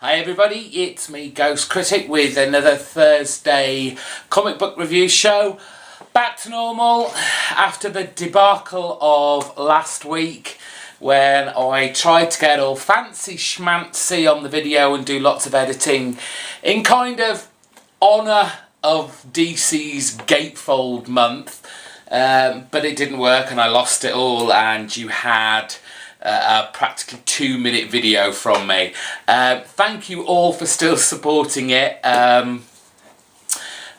Hi everybody, it's me GhostCritic with another Thursday comic book review show. Back to normal after the debacle of last week when I tried to get all fancy schmancy on the video and do lots of editing in kind of honour of DC's Gatefold month, but it didn't work and I lost it all, and you had a practically 2-minute video from me. Thank you all for still supporting it, and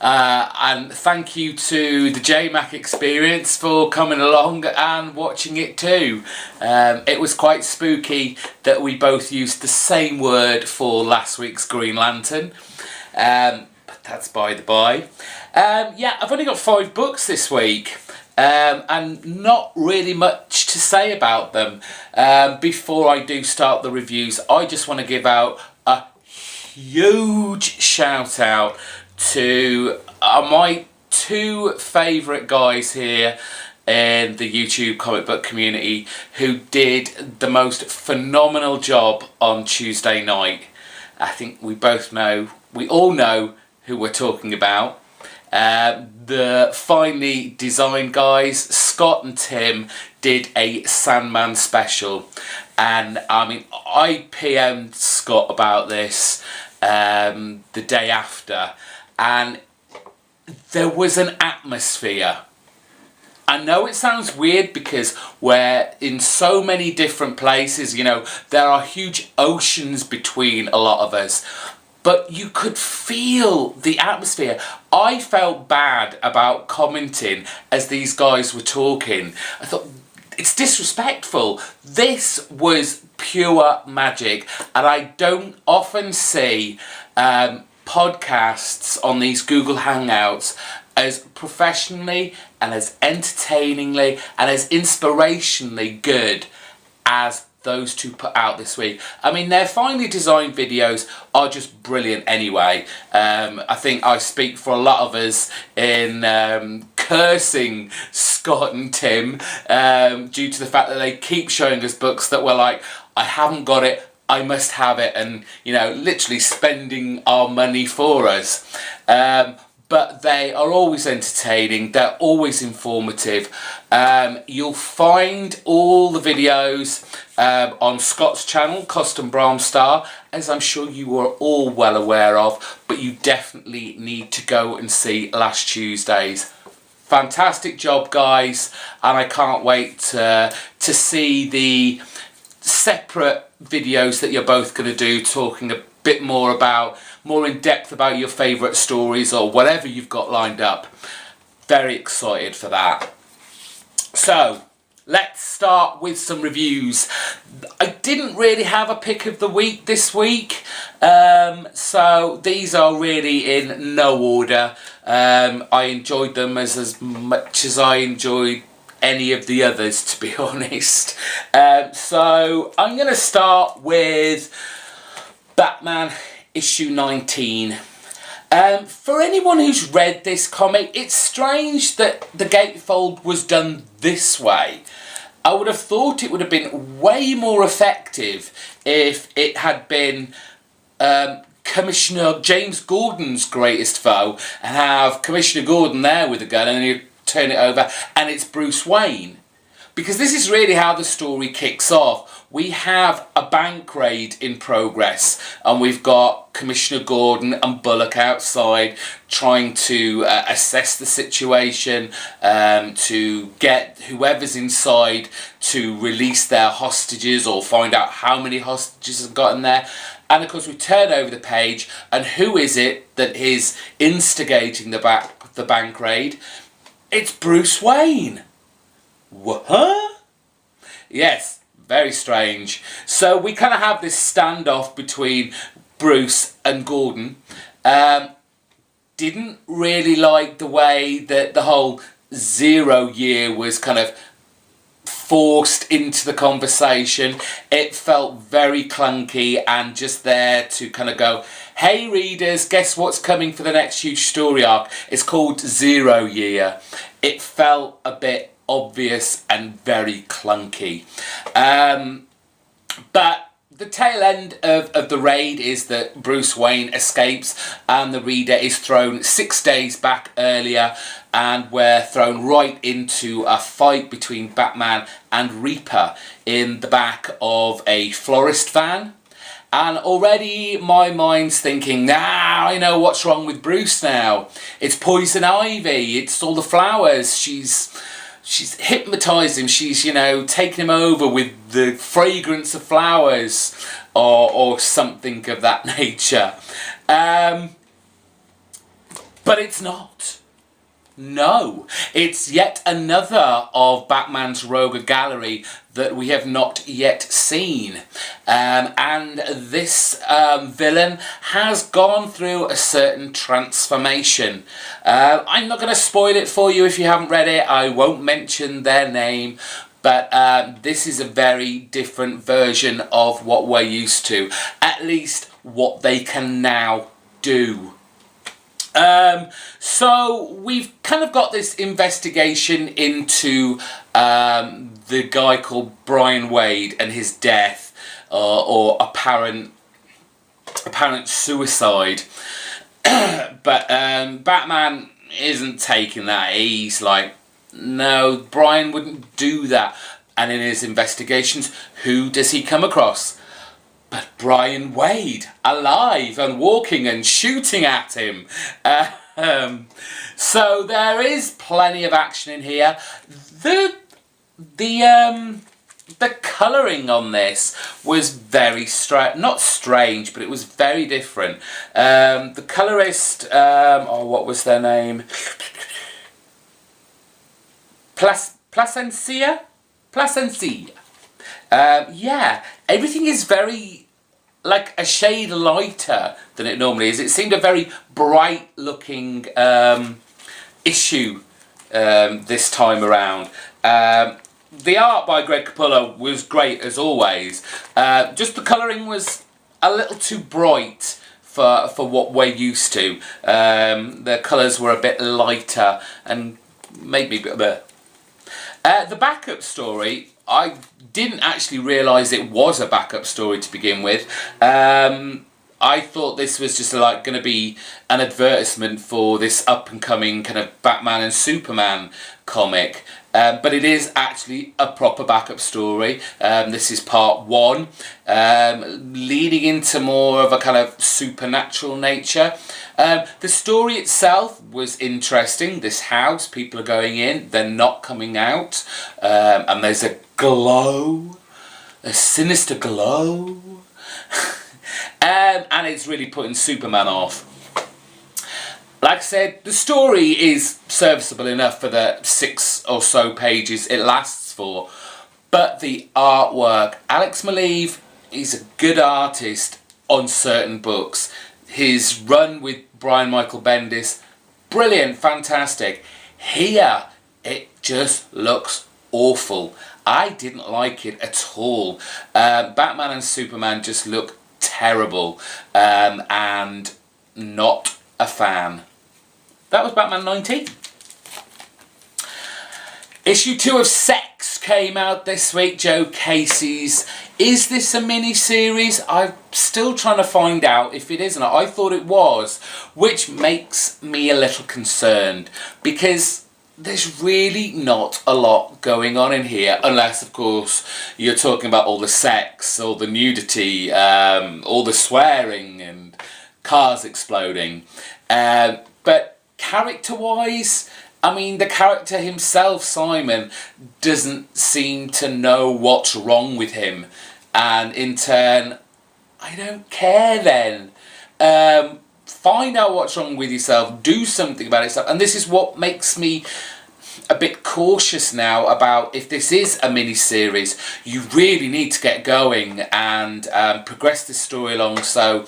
thank you to the JMac Experience for coming along and watching it too. It was quite spooky that we both used the same word for last week's Green Lantern, but that's by the by. Yeah, I've only got 5 books this week. And not really much to say about them. Before I do start the reviews, I just want to give out a huge shout out to my 2 favourite guys here in the YouTube comic book community who did the most phenomenal job on Tuesday night. I think we all know who we're talking about. The finely designed guys, Scott and Tim, did a Sandman special, and I mean, I PM'd Scott about this the day after, and there was an atmosphere. I know it sounds weird because we're in so many different places, you know, there are huge oceans between a lot of us, but you could feel the atmosphere. I felt bad about commenting as these guys were talking. I thought, it's disrespectful. This was pure magic, and I don't often see podcasts on these Google Hangouts as professionally and as entertainingly and as inspirationally good as those 2 put out this week. I mean, their finely designed videos are just brilliant anyway. I think I speak for a lot of us in cursing Scott and Tim due to the fact that they keep showing us books that we're like, I haven't got it, I must have it, and, you know, literally spending our money for us. But they are always entertaining, they're always informative. You'll find all the videos on Scott's channel, Custom Bramstar, as I'm sure you are all well aware of, but you definitely need to go and see last Tuesday's. Fantastic job, guys, and I can't wait to see the separate videos that you're both going to do, talking a bit more in depth about your favourite stories or whatever you've got lined up. Very excited for that. So, let's start with some reviews. I didn't really have a pick of the week this week, so these are really in no order. I enjoyed them as much as I enjoyed any of the others, to be honest. So, I'm going to start with Batman issue 19. For anyone who's read this comic, it's strange that the Gatefold was done this way. I would have thought it would have been way more effective if it had been Commissioner James Gordon's greatest foe, and have Commissioner Gordon there with a gun and then you turn it over and it's Bruce Wayne. Because this is really how the story kicks off. We have a bank raid in progress, and we've got Commissioner Gordon and Bullock outside trying to assess the situation, to get whoever's inside to release their hostages or find out how many hostages have gotten there. And of course we turn over the page, and who is it that is instigating the bank raid? It's Bruce Wayne. What? Yes, very strange. So we kind of have this standoff between Bruce and Gordon. Didn't really like the way that the whole 0 year was kind of forced into the conversation. It felt very clunky and just there to kind of go, hey readers, guess what's coming for the next huge story arc? It's called 0 year. It felt a bit obvious and very clunky. But the tail end of the raid is that Bruce Wayne escapes and the reader is thrown 6 days back earlier, and we're thrown right into a fight between Batman and Reaper in the back of a florist van. And already my mind's thinking, I know what's wrong with Bruce now. It's poison ivy, it's all the flowers. She's hypnotised him, she's, taken him over with the fragrance of flowers or something of that nature. But it's not. No, it's yet another of Batman's rogue gallery that we have not yet seen. And this villain has gone through a certain transformation. I'm not going to spoil it for you if you haven't read it. I won't mention their name. But this is a very different version of what we're used to. At least what they can now do. So we've kind of got this investigation into the guy called Brian Wade and his death or apparent suicide. But Batman isn't taking that. He's like, no, Brian wouldn't do that. And in his investigations, who does he come across? But Brian Wade, alive and walking and shooting at him. So there is plenty of action in here. The colouring on this was very not strange, but it was very different. The colourist, what was their name? Placencia. Yeah, everything is very, like, a shade lighter than it normally is. It seemed a very bright looking issue this time around. The art by Greg Capullo was great as always. Just the colouring was a little too bright for what we're used to. The colours were a bit lighter and made me a bit... The backup story, I didn't actually realise it was a backup story to begin with. I thought this was just like going to be an advertisement for this up-and-coming kind of Batman and Superman comic. But it is actually a proper backup story. This is part 1, leading into more of a kind of supernatural nature. The story itself was interesting. This house, people are going in, they're not coming out, and there's a glow, a sinister glow, and it's really putting Superman off. Like I said, the story is serviceable enough for the 6 or so pages it lasts for, but the artwork, Alex Maleev, he's a good artist on certain books. His run with Brian Michael Bendis, brilliant, fantastic. Here, it just looks awful. I didn't like it at all. Batman and Superman just look terrible, and not a fan. That was Batman 19. Issue 2 of Sex came out this week, Joe Casey's. Is this a mini-series? I'm still trying to find out if it is or not. I thought it was, which makes me a little concerned, because there's really not a lot going on in here, unless, of course, you're talking about all the sex, all the nudity, all the swearing and cars exploding. But character-wise, I mean, the character himself, Simon, doesn't seem to know what's wrong with him. And in turn, I don't care then. Find out what's wrong with yourself. Do something about yourself. And this is what makes me a bit cautious now about if this is a mini-series. You really need to get going and progress this story along. So,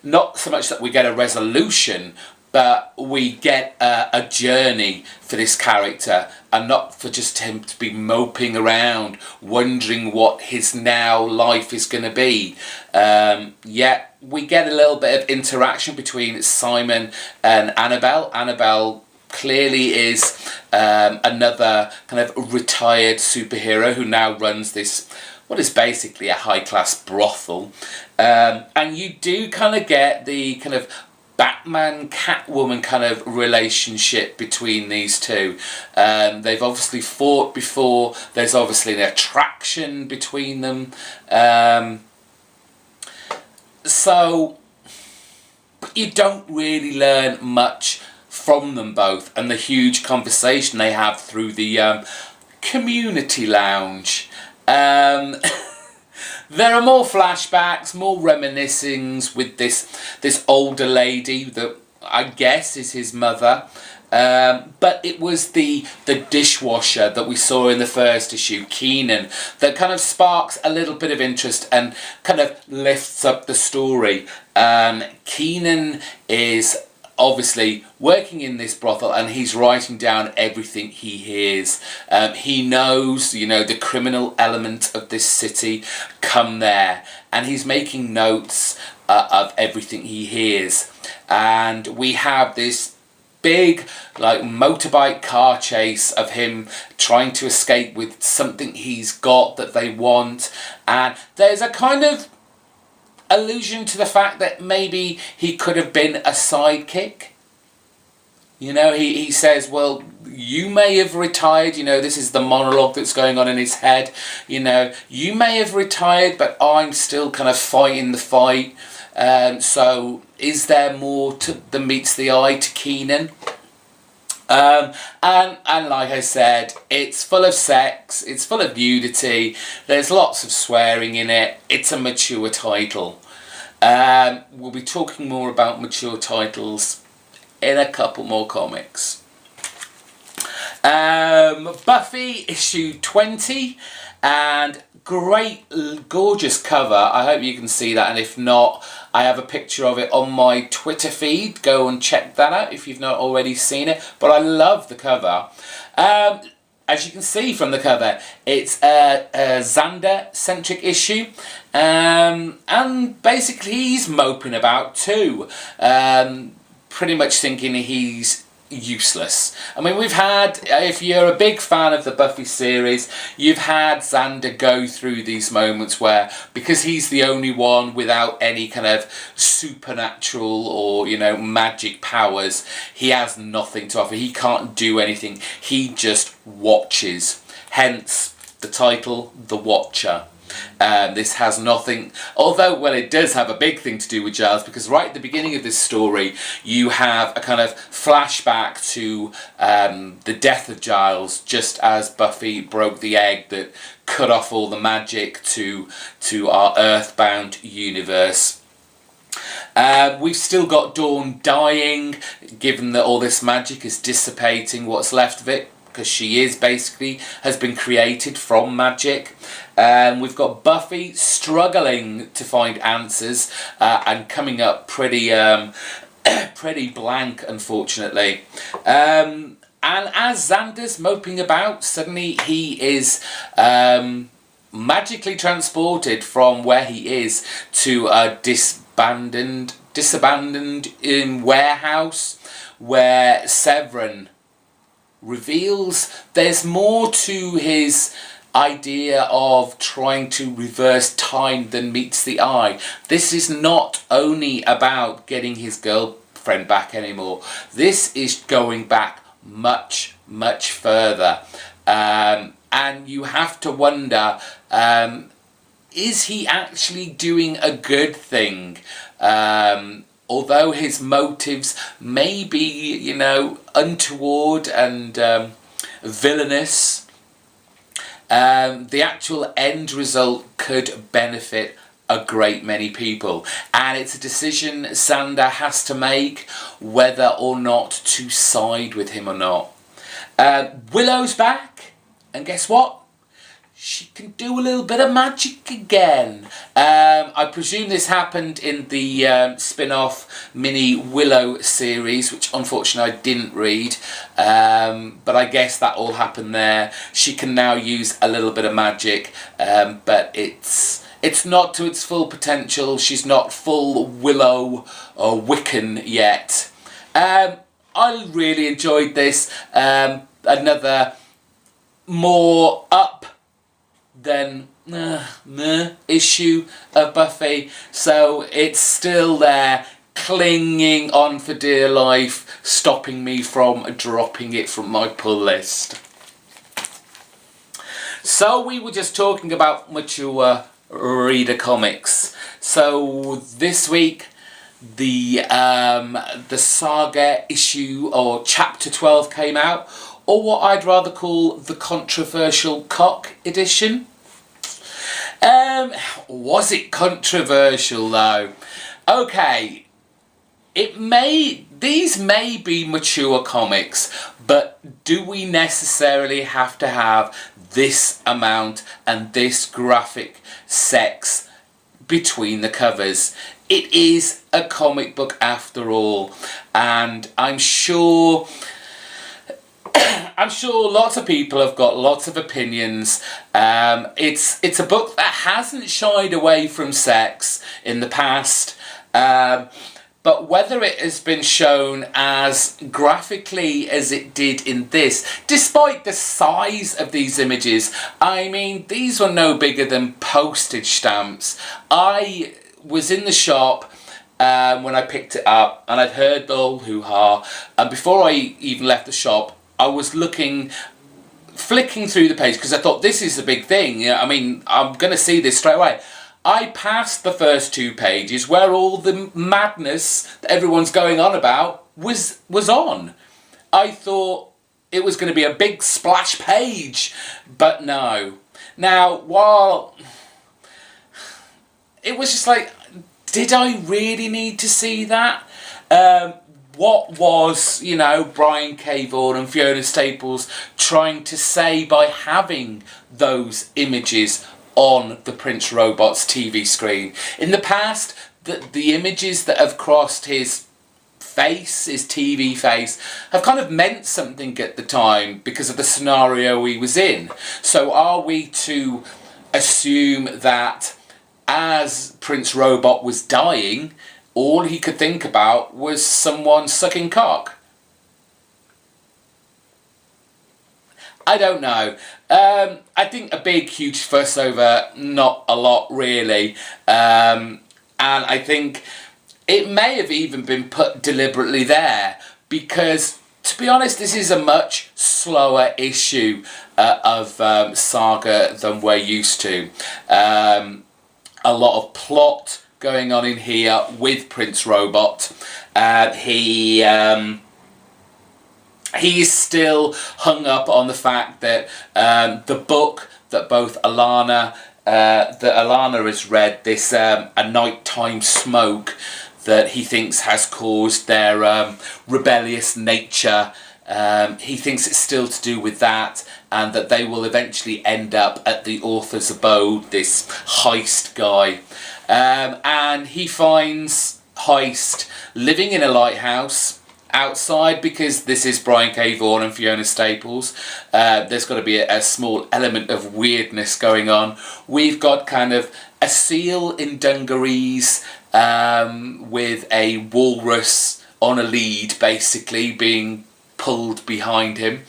not so much that we get a resolution, but we get a journey for this character, and not for just him to be moping around, wondering what his now life is going to be. Yet we get a little bit of interaction between Simon and Annabelle. Annabelle clearly is another kind of retired superhero who now runs this, what is basically a high-class brothel. And you do kind of get the kind of Batman Catwoman kind of relationship between these two. They've obviously fought before. There's obviously an attraction between them. So you don't really learn much from them both, and the huge conversation they have through the community lounge. There are more flashbacks, more reminiscings with this older lady that I guess is his mother. But it was the dishwasher that we saw in the first issue, Keenan, that kind of sparks a little bit of interest and kind of lifts up the story. Keenan is obviously working in this brothel, and he's writing down everything he hears. He knows, you know, the criminal element of this city come there, and he's making notes of everything he hears. And we have this big, like, motorbike car chase of him trying to escape with something he's got that they want, and there's a kind of allusion to the fact that maybe he could have been a sidekick. You know, he says, well, you may have retired, you know, this is the monologue that's going on in his head, you know, you may have retired, but I'm still kind of fighting the fight. So is there more than meets the eye to Keenan? And like I said, it's full of sex, it's full of nudity, there's lots of swearing in it, it's a mature title. We'll be talking more about mature titles in a couple more comics. Buffy issue 20, and great, gorgeous cover. I hope you can see that, and if not, I have a picture of it on my Twitter feed. Go and check that out if you've not already seen it. But I love the cover. As you can see from the cover, it's a Xander-centric issue, and basically he's moping about too, pretty much thinking he's useless. I mean, we've had, if you're a big fan of the Buffy series, you've had Xander go through these moments where, because he's the only one without any kind of supernatural or, you know, magic powers, he has nothing to offer. He can't do anything. He just watches. Hence the title, The Watcher. This has nothing, although, well, it does have a big thing to do with Giles, because right at the beginning of this story you have a kind of flashback to the death of Giles, just as Buffy broke the egg that cut off all the magic to our earthbound universe. We've still got Dawn dying, given that all this magic is dissipating what's left of it, because she is basically, has been created from magic. We've got Buffy struggling to find answers and coming up pretty pretty blank, unfortunately. And as Xander's moping about, suddenly he is magically transported from where he is to a disabandoned warehouse, where Severin reveals there's more to his idea of trying to reverse time than meets the eye. This is not only about getting his girlfriend back anymore. This is going back much, much further. And you have to wonder, is he actually doing a good thing? Although his motives may be, you know, untoward and villainous, the actual end result could benefit a great many people. And it's a decision Xander has to make, whether or not to side with him or not. Willow's back, and guess what? She can do a little bit of magic again. I presume this happened in the spin-off mini Willow series, which unfortunately I didn't read. But I guess that all happened there. She can now use a little bit of magic, but it's not to its full potential. She's not full Willow or Wiccan yet. I really enjoyed this. Another more than issue of Buffy, so it's still there, clinging on for dear life, stopping me from dropping it from my pull list. So we were just talking about mature reader comics. So this week, the Saga issue or chapter 12 came out, or what I'd rather call the controversial cock edition. Was it controversial though? Okay, these may be mature comics, but do we necessarily have to have this amount and this graphic sex between the covers? It is a comic book after all, and I'm sure lots of people have got lots of opinions. It's a book that hasn't shied away from sex in the past, but whether it has been shown as graphically as it did in this, despite the size of these images, I mean, these were no bigger than postage stamps. I was in the shop when I picked it up, and I'd heard the whole hoo-ha, and before I even left the shop, I was flicking through the page because I thought, this is a big thing. You know, I mean, I'm going to see this straight away. I passed the first 2 pages where all the madness that everyone's going on about was on. I thought it was going to be a big splash page, but no. Now, while it was just like, did I really need to see that? What was, you know, Brian K. Vaughan and Fiona Staples trying to say by having those images on the Prince Robot's TV screen? In the past, the images that have crossed his face, his TV face, have kind of meant something at the time because of the scenario he was in. So are we to assume that as Prince Robot was dying, all he could think about was someone sucking cock? I don't know. I think a big, huge fuss over not a lot, really. And I think it may have even been put deliberately there because, to be honest, this is a much slower issue of Saga than we're used to. A lot of plot going on in here with Prince Robot. He's still hung up on the fact that the book that both Alana has read, this A Nighttime Smoke, that he thinks has caused their rebellious nature. He thinks it's still to do with that, and that they will eventually end up at the author's abode, this Heist guy. And he finds Heist living in a lighthouse outside, because this is Brian K. Vaughan and Fiona Staples. There's got to be a small element of weirdness going on. We've got kind of a seal in dungarees with a walrus on a lead, basically, being pulled behind him.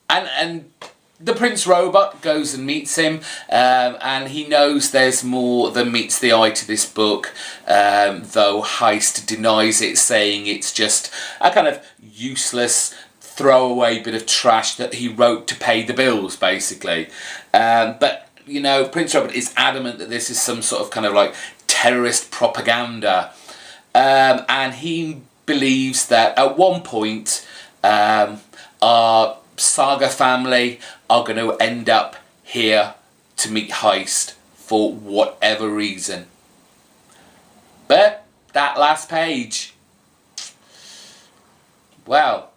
And the Prince Robot goes and meets him, and he knows there's more than meets the eye to this book, though Heist denies it, saying it's just a kind of useless throwaway bit of trash that he wrote to pay the bills, basically. But, you know, Prince Robot is adamant that this is some sort of kind of like terrorist propaganda, and he believes that at one point our Saga family are going to end up here to meet Heist for whatever reason. But that last page, well,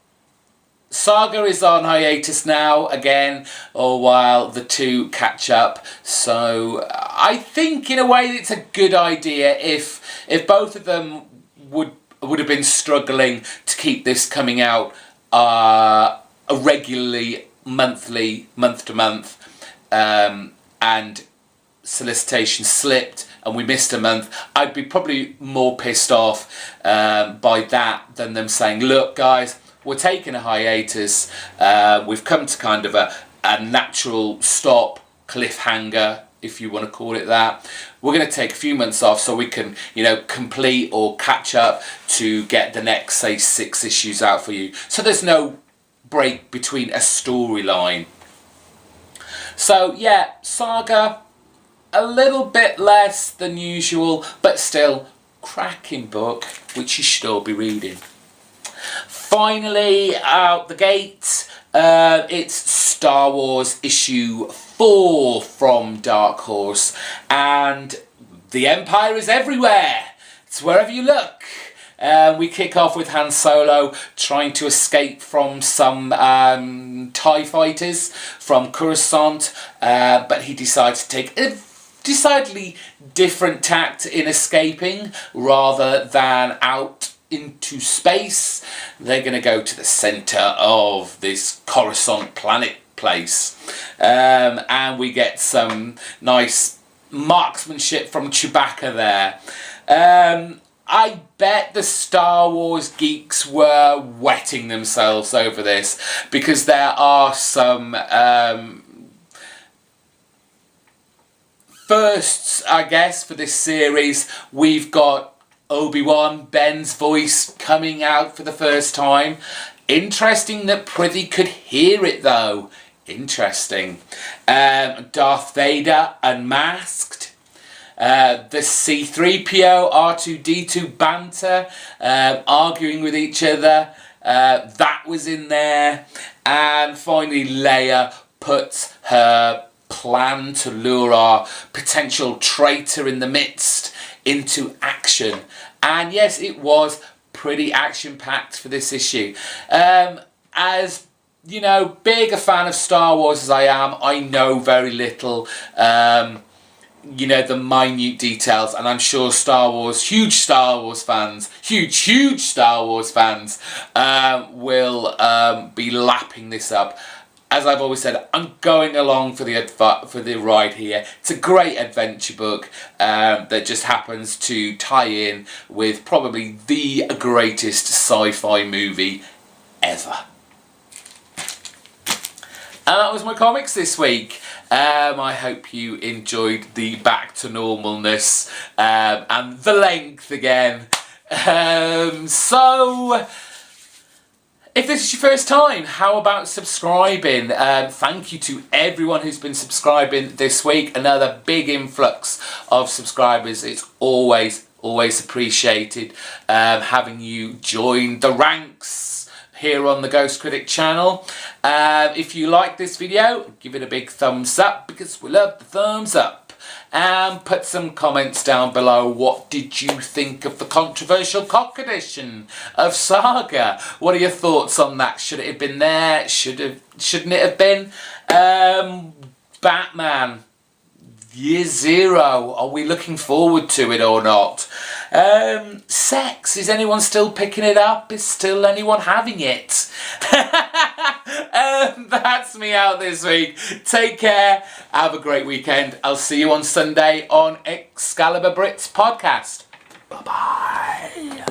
Saga is on hiatus now again, or while the two catch up. So I think in a way it's a good idea if both of them would have been struggling to keep this coming out regularly, monthly, month to month, and solicitation slipped and we missed a month. I'd be probably more pissed off by that than them saying, look guys, we're taking a hiatus, we've come to kind of a natural stop, cliffhanger, if you want to call it that. We're going to take a few months off so we can, you know, complete or catch up to get the next, say, 6 issues out for you. So there's no break between a storyline. So yeah, Saga, a little bit less than usual, but still cracking book, which you should all be reading. Finally, out the gate, it's Star Wars issue 4 from Dark Horse, and the Empire is everywhere. It's wherever you look. We kick off with Han Solo trying to escape from some TIE fighters from Coruscant, but he decides to take a decidedly different tact in escaping rather than out into space. They're going to go to the centre of this Coruscant planet place, and we get some nice marksmanship from Chewbacca there. I bet the Star Wars geeks were wetting themselves over this, because there are some firsts, I guess, for this series. We've got Obi-Wan, Ben's voice coming out for the first time. Interesting that Prithee could hear it though. Interesting. Darth Vader unmasked. The C-3PO, R2-D2 banter, arguing with each other. That was in there. And finally Leia puts her plan to lure our potential traitor in the midst into action. And yes, it was pretty action-packed for this issue. As you know, big a fan of Star Wars as I am, I know very little, you know, the minute details, and I'm sure huge Star Wars fans will be lapping this up. As I've always said, I'm going along for the ride here. It's a great adventure book that just happens to tie in with probably the greatest sci-fi movie ever. And that was my comics this week. I hope you enjoyed the back to normalness and the length again. So, if this is your first time, how about subscribing? Thank you to everyone who's been subscribing this week. Another big influx of subscribers. It's always appreciated having you join the ranks here on the GhostCritic channel. If you like this video, give it a big thumbs up, because we love the thumbs up. And put some comments down below. What did you think of the controversial cock edition of Saga? What are your thoughts on that? Should it have been there? Shouldn't it have been? Batman Year Zero. Are we looking forward to it or not? Sex. Is anyone still picking it up? Is still anyone having it? That's me out this week. Take care. Have a great weekend. I'll see you on Sunday on Excalibur Brits podcast. Bye-bye.